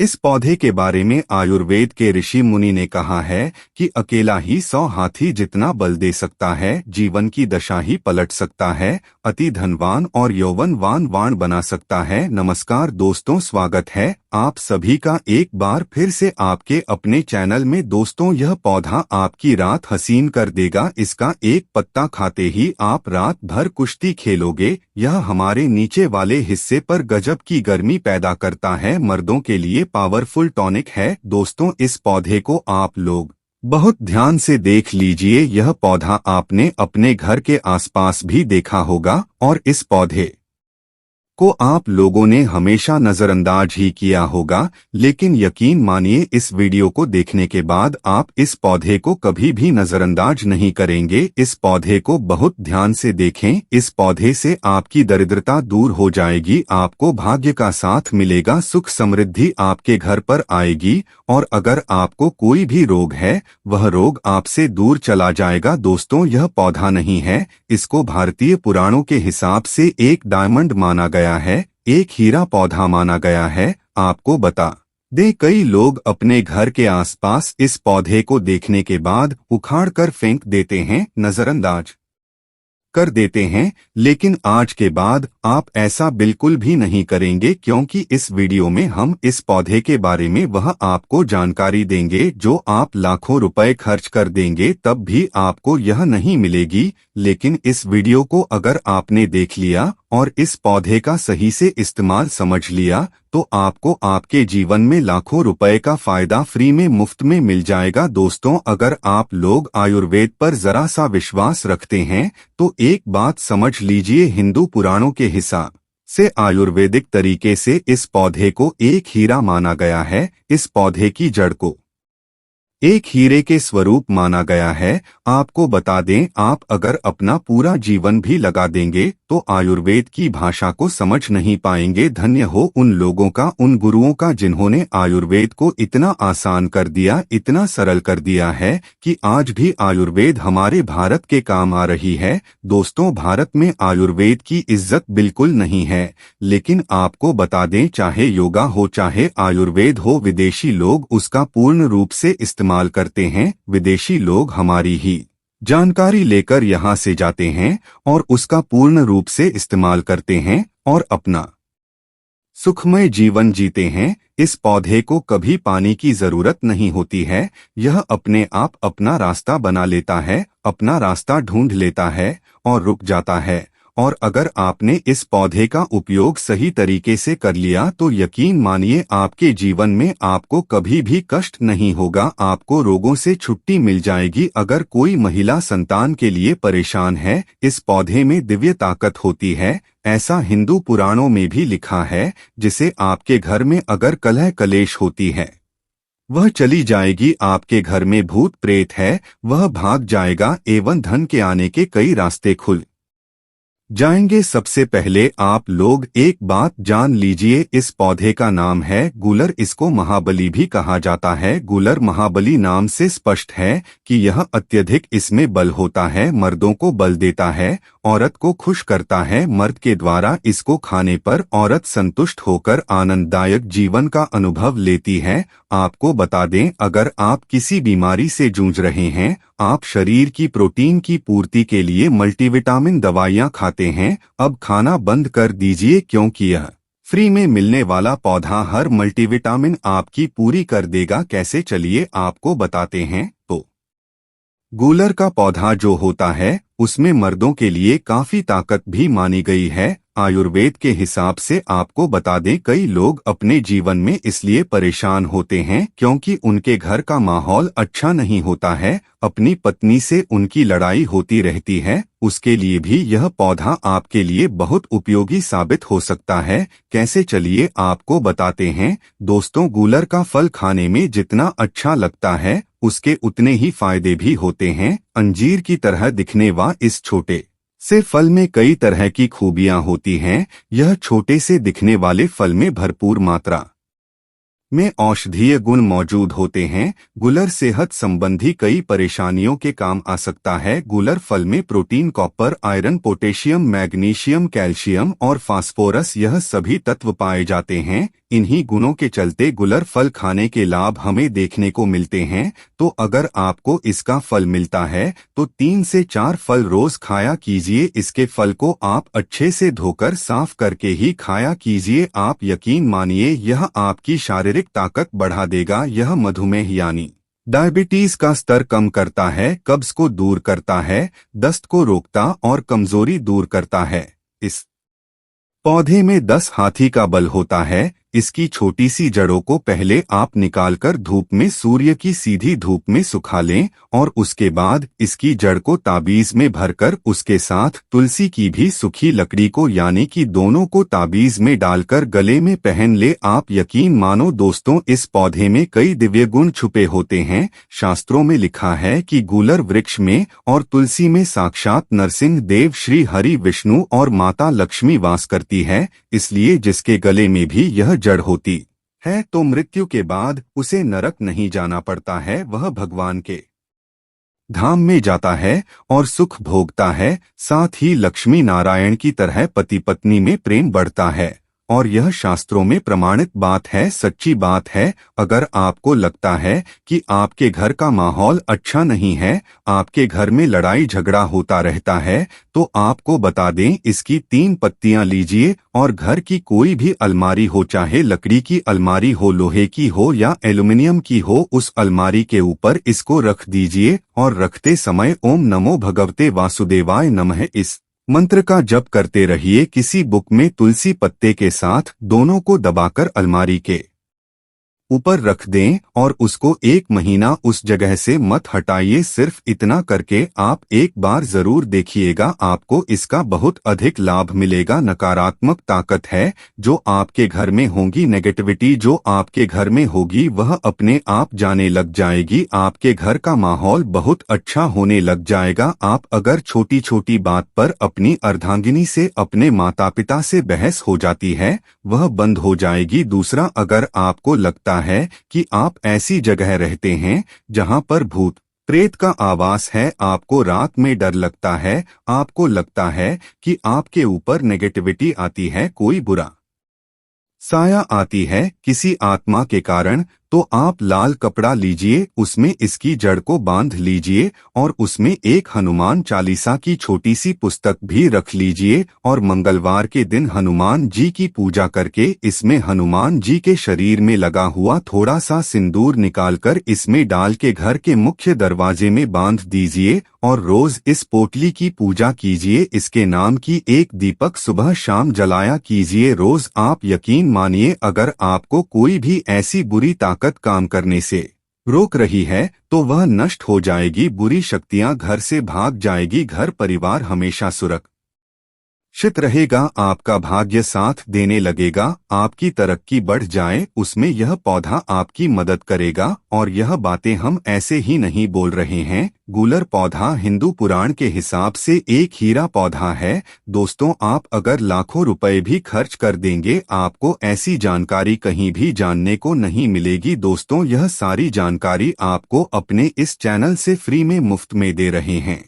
इस पौधे के बारे में आयुर्वेद के ऋषि मुनि ने कहा है कि अकेला ही 100 हाथी जितना बल दे सकता है, जीवन की दशा ही पलट सकता है, अति धनवान और यौवनवान वाण बना सकता है। नमस्कार दोस्तों, स्वागत है आप सभी का एक बार फिर से आपके अपने चैनल में। दोस्तों, यह पौधा आपकी रात हसीन कर देगा। इसका एक पत्ता खाते ही आप रात भर कुश्ती खेलोगे। यह हमारे नीचे वाले हिस्से पर गजब की गर्मी पैदा करता है। मर्दों के लिए पावरफुल टॉनिक है। दोस्तों, इस पौधे को आप लोग बहुत ध्यान से देख लीजिए। यह पौधा आपने अपने घर के आसपास भी देखा होगा और इस पौधे को आप लोगों ने हमेशा नजरअंदाज ही किया होगा, लेकिन यकीन मानिए इस वीडियो को देखने के बाद आप इस पौधे को कभी भी नजरअंदाज नहीं करेंगे। इस पौधे को बहुत ध्यान से देखें। इस पौधे से आपकी दरिद्रता दूर हो जाएगी, आपको भाग्य का साथ मिलेगा, सुख समृद्धि आपके घर पर आएगी और अगर आपको कोई भी रोग है वह रोग आपसे दूर चला जाएगा। दोस्तों, यह पौधा नहीं है, इसको भारतीय पुराणों के हिसाब से एक डायमंड माना गया है, एक हीरा पौधा माना गया है। आपको बता दे, कई लोग अपने घर के आसपास इस पौधे को देखने के बाद उखाड़ कर फेंक देते हैं, नजरअंदाज कर देते हैं, लेकिन आज के बाद आप ऐसा बिल्कुल भी नहीं करेंगे, क्योंकि इस वीडियो में हम इस पौधे के बारे में वह आपको जानकारी देंगे जो आप लाखों रुपए खर्च कर देंगे तब भी आपको यह नहीं मिलेगी। लेकिन इस वीडियो को अगर आपने देख लिया और इस पौधे का सही से इस्तेमाल समझ लिया तो आपको आपके जीवन में लाखों रुपए का फायदा फ्री में मुफ्त में मिल जाएगा। दोस्तों, अगर आप लोग आयुर्वेद पर जरा सा विश्वास रखते हैं तो एक बात समझ लीजिए, हिंदू पुराणों के हिसाब से आयुर्वेदिक तरीके से इस पौधे को एक हीरा माना गया है। इस पौधे की जड़ को एक हीरे के स्वरूप माना गया है। आपको बता दें, आप अगर अपना पूरा जीवन भी लगा देंगे तो आयुर्वेद की भाषा को समझ नहीं पाएंगे। धन्य हो उन लोगों का, उन गुरुओं का जिन्होंने आयुर्वेद को इतना आसान कर दिया, इतना सरल कर दिया है कि आज भी आयुर्वेद हमारे भारत के काम आ रही है। दोस्तों, भारत में आयुर्वेद की इज्जत बिल्कुल नहीं है, लेकिन आपको बता दें, चाहे योगा हो चाहे आयुर्वेद हो, विदेशी लोग उसका पूर्ण रूप से इस्तेमाल करते हैं। विदेशी लोग हमारी ही जानकारी लेकर यहाँ से जाते हैं और उसका पूर्ण रूप से इस्तेमाल करते हैं और अपना सुखमय जीवन जीते हैं। इस पौधे को कभी पानी की जरूरत नहीं होती है, यह अपने आप अपना रास्ता बना लेता है, अपना रास्ता ढूंढ लेता है और रुक जाता है। और अगर आपने इस पौधे का उपयोग सही तरीके से कर लिया तो यकीन मानिए आपके जीवन में आपको कभी भी कष्ट नहीं होगा, आपको रोगों से छुट्टी मिल जाएगी। अगर कोई महिला संतान के लिए परेशान है, इस पौधे में दिव्य ताकत होती है, ऐसा हिंदू पुराणों में भी लिखा है। जिसे आपके घर में अगर कलह कलेश होती है वह चली जाएगी, आपके घर में भूत प्रेत है वह भाग जाएगा एवं धन के आने के कई रास्ते खुल जाएंगे। सबसे पहले आप लोग एक बात जान लीजिए, इस पौधे का नाम है गूलर। इसको महाबली भी कहा जाता है। गूलर महाबली नाम से स्पष्ट है कि यह अत्यधिक इसमें बल होता है, मर्दों को बल देता है, औरत को खुश करता है। मर्द के द्वारा इसको खाने पर औरत संतुष्ट होकर आनंददायक जीवन का अनुभव लेती है। आपको बता दें, अगर आप किसी बीमारी से जूझ रहे हैं, आप शरीर की प्रोटीन की पूर्ति के लिए मल्टीविटामिन दवाइयां खाते हैं, अब खाना बंद कर दीजिए, क्योंकि यह फ्री में मिलने वाला पौधा हर मल्टीविटामिन आपकी पूरी कर देगा। कैसे, चलिए आपको बताते हैं। तो गूलर का पौधा जो होता है उसमें मर्दों के लिए काफी ताकत भी मानी गई है। आयुर्वेद के हिसाब से आपको बता दें, कई लोग अपने जीवन में इसलिए परेशान होते हैं क्योंकि उनके घर का माहौल अच्छा नहीं होता है, अपनी पत्नी से उनकी लड़ाई होती रहती है। उसके लिए भी यह पौधा आपके लिए बहुत उपयोगी साबित हो सकता है। कैसे, चलिए आपको बताते हैं। दोस्तों, गूलर का फल खाने में जितना अच्छा लगता है उसके उतने ही फायदे भी होते हैं। अंजीर की तरह दिखने वा इस छोटे से फल में कई तरह की खूबियां होती हैं। यह छोटे से दिखने वाले फल में भरपूर मात्रा में औषधीय गुण मौजूद होते हैं। गुलर सेहत संबंधी कई परेशानियों के काम आ सकता है। गुलर फल में protein, copper, iron, potassium, magnesium, calcium और फास्फोरस यह सभी तत्व पाए जाते हैं। इन्हीं गुणों के चलते गुलर फल खाने के लाभ हमें देखने को मिलते हैं। तो अगर आपको इसका फल मिलता है तो 3 से 4 फल रोज खाया कीजिए। इसके फल को आप अच्छे से धोकर साफ करके ही खाया कीजिए। आप यकीन मानिए यह आपकी शारीरिक ताकत बढ़ा देगा। यह मधुमेह यानी डायबिटीज का स्तर कम करता है, कब्ज को दूर करता है, दस्त को रोकता और कमजोरी दूर करता है। इस पौधे में 10 हाथी का बल होता है। इसकी छोटी सी जड़ों को पहले आप निकालकर धूप में, सूर्य की सीधी धूप में सुखा लें और उसके बाद इसकी जड़ को ताबीज में भरकर उसके साथ तुलसी की भी सूखी लकड़ी को यानी कि दोनों को ताबीज में डालकर गले में पहन ले। आप यकीन मानो दोस्तों, इस पौधे में कई दिव्य गुण छुपे होते हैं। शास्त्रों में लिखा है कि गूलर वृक्ष में और तुलसी में साक्षात नरसिंह देव, श्री हरि विष्णु और माता लक्ष्मी वास करती है। इसलिए जिसके गले में भी यह जड़ होती है तो मृत्यु के बाद उसे नरक नहीं जाना पड़ता है, वह भगवान के धाम में जाता है और सुख भोगता है। साथ ही लक्ष्मी नारायण की तरह पति पत्नी में प्रेम बढ़ता है। और यह शास्त्रों में प्रमाणित बात है, सच्ची बात है। अगर आपको लगता है कि आपके घर का माहौल अच्छा नहीं है, आपके घर में लड़ाई झगड़ा होता रहता है, तो आपको बता दें, इसकी 3 पत्तियां लीजिए और घर की कोई भी अलमारी हो, चाहे लकड़ी की अलमारी हो, लोहे की हो या एल्युमिनियम की हो, उस अलमारी के ऊपर इसको रख दीजिए और रखते समय ओम नमो भगवते वासुदेवाय नमः इस मंत्र का जप करते रहिए। किसी बुक में तुलसी पत्ते के साथ दोनों को दबाकर अलमारी के ऊपर रख दें और उसको 1 महीना उस जगह से मत हटाइए। सिर्फ इतना करके आप एक बार जरूर देखिएगा, आपको इसका बहुत अधिक लाभ मिलेगा। नकारात्मक ताकत है जो आपके घर में होगी, नेगेटिविटी जो आपके घर में होगी, वह अपने आप जाने लग जाएगी। आपके घर का माहौल बहुत अच्छा होने लग जाएगा। आप अगर छोटी छोटी बात पर अपनी अर्धांगिनी से, अपने माता पिता से बहस हो जाती है, वह बंद हो जाएगी। दूसरा, अगर आपको लगता है कि आप ऐसी जगह रहते हैं जहां पर भूत प्रेत का आवास है, आपको रात में डर लगता है, आपको लगता है कि आपके ऊपर नेगेटिविटी आती है, कोई बुरा साया आती है किसी आत्मा के कारण, तो आप लाल कपड़ा लीजिए, उसमें इसकी जड़ को बांध लीजिए और उसमें एक हनुमान चालीसा की छोटी सी पुस्तक भी रख लीजिए और मंगलवार के दिन हनुमान जी की पूजा करके इसमें हनुमान जी के शरीर में लगा हुआ थोड़ा सा सिंदूर निकालकर इसमें डाल के घर के मुख्य दरवाजे में बांध दीजिए और रोज इस पोटली की पूजा कीजिए। इसके नाम की एक दीपक सुबह शाम जलाया कीजिए रोज। आप यकीन मानिए, अगर आपको कोई भी ऐसी बुरी ताकत काम करने से रोक रही है तो वह नष्ट हो जाएगी, बुरी शक्तियां घर से भाग जाएगी, घर परिवार हमेशा सुरक्षित रहेगा, आपका भाग्य साथ देने लगेगा, आपकी तरक्की बढ़ जाए, उसमें यह पौधा आपकी मदद करेगा। और यह बातें हम ऐसे ही नहीं बोल रहे हैं। गूलर पौधा हिंदू पुराण के हिसाब से एक हीरा पौधा है। दोस्तों, आप अगर लाखों रुपए भी खर्च कर देंगे, आपको ऐसी जानकारी कहीं भी जानने को नहीं मिलेगी। दोस्तों, यह सारी जानकारी आपको अपने इस चैनल से फ्री में, मुफ्त में दे रहे हैं।